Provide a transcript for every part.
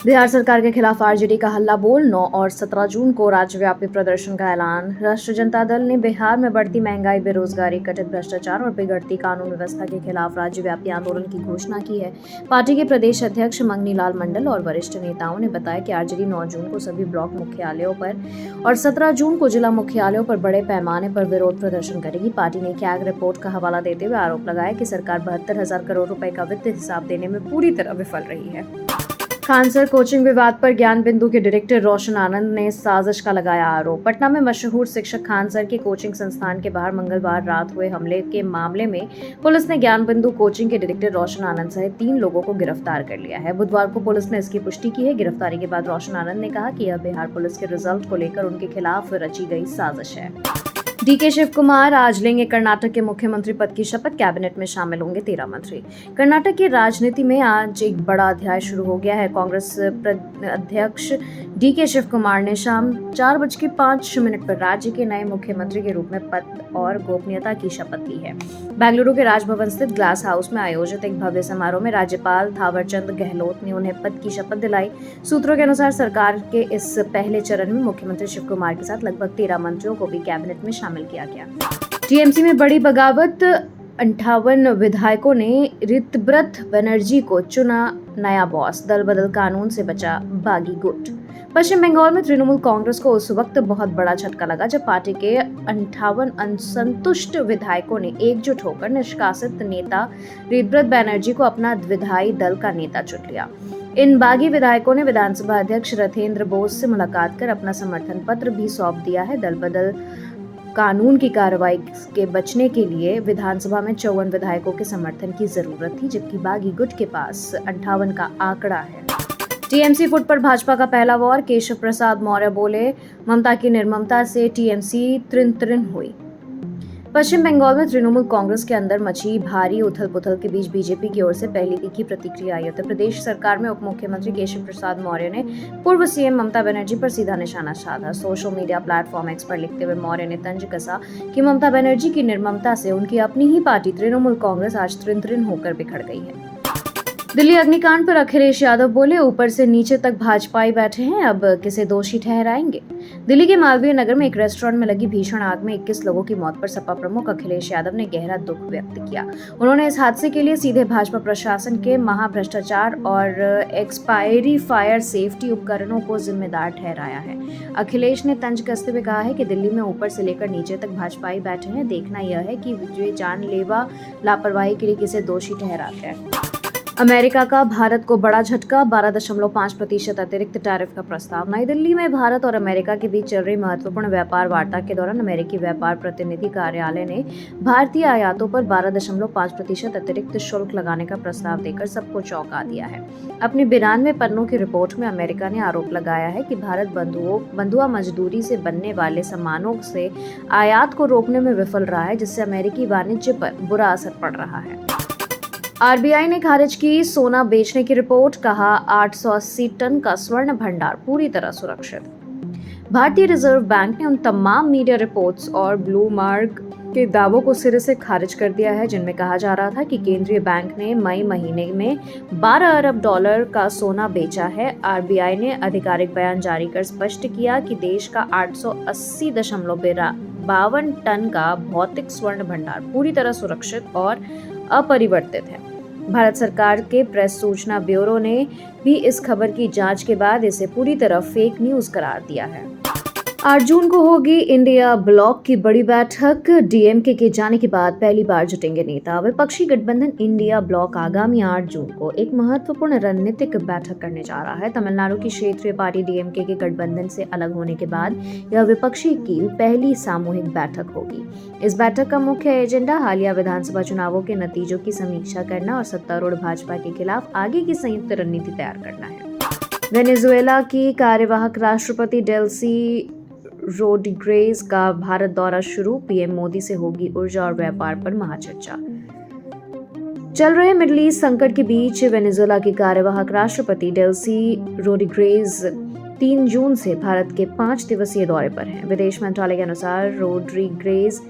बिहार सरकार के खिलाफ आरजेडी का हल्ला बोल 9 और 17 जून को राज्यव्यापी प्रदर्शन का ऐलान। राष्ट्रीय जनता दल ने बिहार में बढ़ती महंगाई, बेरोजगारी, कथित भ्रष्टाचार और बिगड़ती कानून व्यवस्था के खिलाफ राज्यव्यापी आंदोलन की घोषणा की है। पार्टी के प्रदेश अध्यक्ष मंगनी लाल मंडल और वरिष्ठ नेताओं ने बताया कि आरजेडी 9 जून को सभी ब्लॉक मुख्यालयों पर और 17 जून को जिला मुख्यालयों पर बड़े पैमाने पर विरोध प्रदर्शन करेगी। पार्टी ने कैग रिपोर्ट का हवाला देते हुए आरोप लगाया कि सरकार 72,000 करोड़ रुपए का वित्त हिसाब देने में पूरी तरह विफल रही है। खानसर कोचिंग विवाद पर ज्ञान बिंदु के डायरेक्टर रोशन आनंद ने साजिश का लगाया आरोप। पटना में मशहूर शिक्षक खानसर के कोचिंग संस्थान के बाहर मंगलवार रात हुए हमले के मामले में पुलिस ने ज्ञान बिंदु कोचिंग के डायरेक्टर रोशन आनंद सहित 3 लोगों को गिरफ्तार कर लिया है। बुधवार को पुलिस ने इसकी पुष्टि की है। गिरफ्तारी के बाद रोशन आनंद ने कहा कि यह बिहार पुलिस के रिजल्ट को लेकर उनके खिलाफ रची गई साजिश है। डीके शिव कुमार आज लेंगे कर्नाटक के मुख्यमंत्री पद की शपथ। कैबिनेट में शामिल होंगे 13 मंत्री। कर्नाटक की राजनीति में आज एक बड़ा अध्याय शुरू हो गया है। कांग्रेस अध्यक्ष डीके शिव कुमार ने शाम 4:05 पर राज्य के नए मुख्यमंत्री के रूप में पद और गोपनीयता की शपथ ली है। बेंगलुरु के राजभवन स्थित ग्लास हाउस में आयोजित एक भव्य समारोह में राज्यपाल थावरचंद गहलोत ने उन्हें पद की शपथ दिलाई। सूत्रों के अनुसार सरकार के इस पहले चरण में मुख्यमंत्री शिव कुमार के साथ लगभग 13 मंत्रियों को भी कैबिनेट में शामिल किया गया। टीएमसी में बड़ी बगावत, 58 विधायकों ने ऋतव्रत बनर्जी को चुना नया बॉस। दल बदल कानून से बचा बागी गुट। पश्चिम बंगाल में तृणमूल कांग्रेस को उस वक्त बहुत बड़ा झटका लगा जब पार्टी के 58 असंतुष्ट विधायकों ने एकजुट होकर निष्कासित नेता ऋतव्रत बनर्जी को अपना विधायी दल का नेता चुन लिया। इन बागी विधायकों ने विधानसभा अध्यक्ष रथेंद्र बोस से मुलाकात कर अपना समर्थन पत्र भी सौंप दिया है। दल बदल कानून की कार्रवाई के बचने के लिए विधानसभा में 54 विधायकों के समर्थन की जरूरत थी, जबकि बागी गुट के पास 58 का आंकड़ा है। टीएमसी फुट पर भाजपा का पहला वॉर। केशव प्रसाद मौर्य बोले, ममता की निर्ममता से टीएमसी त्रिन हुई। पश्चिम बंगाल में तृणमूल कांग्रेस के अंदर मची भारी उथल पुथल के बीच बीजेपी की ओर से पहली तीखी प्रतिक्रिया आई। उत्तर प्रदेश सरकार में उप मुख्यमंत्री केशव प्रसाद मौर्य ने पूर्व सीएम ममता बनर्जी पर सीधा निशाना साधा। सोशल मीडिया प्लेटफॉर्म एक्स पर लिखते हुए मौर्य ने तंज कसा कि ममता बनर्जी की निर्ममता से उनकी अपनी ही पार्टी तृणमूल कांग्रेस आज त्रिन होकर बिखर गई है। दिल्ली अग्निकांड पर अखिलेश यादव बोले, ऊपर से नीचे तक भाजपाई बैठे हैं, अब किसे दोषी ठहराएंगे। दिल्ली के मालवीय नगर में एक रेस्टोरेंट में लगी भीषण आग में 21 लोगों की मौत पर सपा प्रमुख अखिलेश यादव ने गहरा दुख व्यक्त किया। उन्होंने इस हादसे के लिए सीधे भाजपा प्रशासन के महाभ्रष्टाचार और एक्सपायरी फायर सेफ्टी उपकरणों को जिम्मेदार ठहराया है। अखिलेश ने तंज कसते हुए कहा है कि दिल्ली में ऊपर से लेकर नीचे तक भाजपाई बैठे हैं, देखना यह है कि वे जानलेवा लापरवाही के लिए किसे दोषी ठहराते हैं। अमेरिका का भारत को बड़ा झटका। 12.5% अतिरिक्त टैरिफ का प्रस्ताव। नई दिल्ली में भारत और अमेरिका के बीच चल रही महत्वपूर्ण व्यापार वार्ता के दौरान अमेरिकी व्यापार प्रतिनिधि कार्यालय ने भारतीय आयातों पर 12.5% अतिरिक्त शुल्क लगाने का प्रस्ताव देकर सबको चौंका दिया है। अपनी 92 पन्नों की रिपोर्ट में अमेरिका ने आरोप लगाया है कि भारत बंधुआ मजदूरी से बनने वाले सामानों से आयात को रोकने में विफल रहा है, जिससे अमेरिकी वाणिज्य पर बुरा असर पड़ रहा है। आरबीआई ने खारिज की सोना बेचने की रिपोर्ट। कहा, 880 टन का स्वर्ण भंडार पूरी तरह सुरक्षित। भारतीय रिजर्व बैंक ने उन तमाम मीडिया रिपोर्ट्स और ब्लूमबर्ग के दावों को सिरे से खारिज कर दिया है जिनमें कहा जा रहा था कि केंद्रीय बैंक ने मई महीने में 12 अरब डॉलर का सोना बेचा है। आरबीआई ने आधिकारिक बयान जारी कर स्पष्ट किया कि देश का 880.52 टन का भौतिक स्वर्ण भंडार पूरी तरह सुरक्षित और अपरिवर्तित है। भारत सरकार के प्रेस सूचना ब्यूरो ने भी इस खबर की जांच के बाद इसे पूरी तरह फेक न्यूज करार दिया है। 8 जून को होगी इंडिया ब्लॉक की बड़ी बैठक। डीएमके के जाने के बाद पहली बार जुटेंगे नेता। विपक्षी गठबंधन इंडिया ब्लॉक आगामी 8 जून को एक महत्वपूर्ण रणनीतिक बैठक करने जा रहा है। तमिलनाडु की क्षेत्रीय पार्टी डीएमके के गठबंधन से अलग होने के बाद यह विपक्षी की पहली सामूहिक बैठक होगी। इस बैठक का मुख्य एजेंडा हालिया विधानसभा चुनावों के नतीजों की समीक्षा करना और सत्तारूढ़ भाजपा के खिलाफ आगे की संयुक्त रणनीति तैयार करना है। वेनेजुएला की कार्यवाहक राष्ट्रपति डेल्सी रोड्रिगेज का भारत दौरा शुरू। पीएम मोदी से होगी ऊर्जा और व्यापार पर महाचर्चा। चल रहे मिडिल ईस्ट संकट के बीच वेनेजुएला की कार्यवाहक राष्ट्रपति डेल्सी रोड्रिगेज 3 जून से भारत के 5 दिवसीय दौरे पर हैं। विदेश मंत्रालय के अनुसार रोड्रिगेज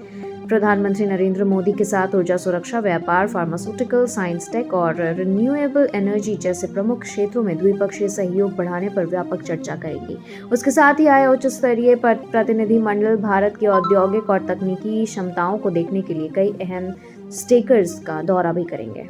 प्रधानमंत्री नरेंद्र मोदी के साथ ऊर्जा सुरक्षा, व्यापार, फार्मास्यूटिकल, साइंस टेक और रिन्यूएबल एनर्जी जैसे प्रमुख क्षेत्रों में द्विपक्षीय सहयोग बढ़ाने पर व्यापक चर्चा करेंगी। उसके साथ ही आया उच्च स्तरीय प्रतिनिधिमंडल भारत की औद्योगिक और तकनीकी क्षमताओं को देखने के लिए कई अहम स्टेकर्स का दौरा भी करेंगे।